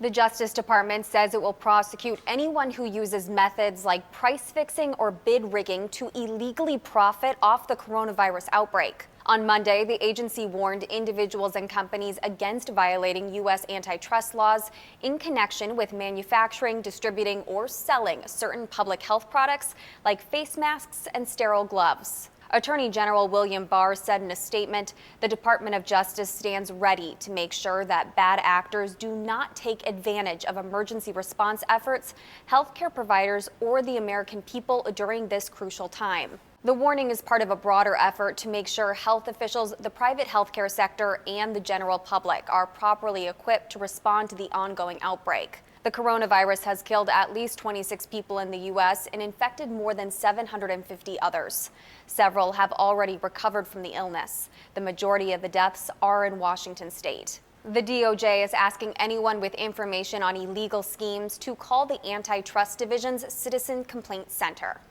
The Justice Department says it will prosecute anyone who uses methods like price fixing or bid rigging to illegally profit off the coronavirus outbreak. On Monday, the agency warned individuals and companies against violating U.S. antitrust laws in connection with manufacturing, distributing, or selling certain public health products like face masks and sterile gloves. Attorney General William Barr said in a statement, the Department of Justice stands ready to make sure that bad actors do not take advantage of emergency response efforts, healthcare providers, or the American people during this crucial time. The warning is part of a broader effort to make sure health officials, the private healthcare sector, and the general public are properly equipped to respond to the ongoing outbreak. The coronavirus has killed at least 26 people in the U.S. and infected more than 750 others. Several have already recovered from the illness. The majority of the deaths are in Washington state. The DOJ is asking anyone with information on illegal schemes to call the Antitrust Division's Citizen Complaint Center.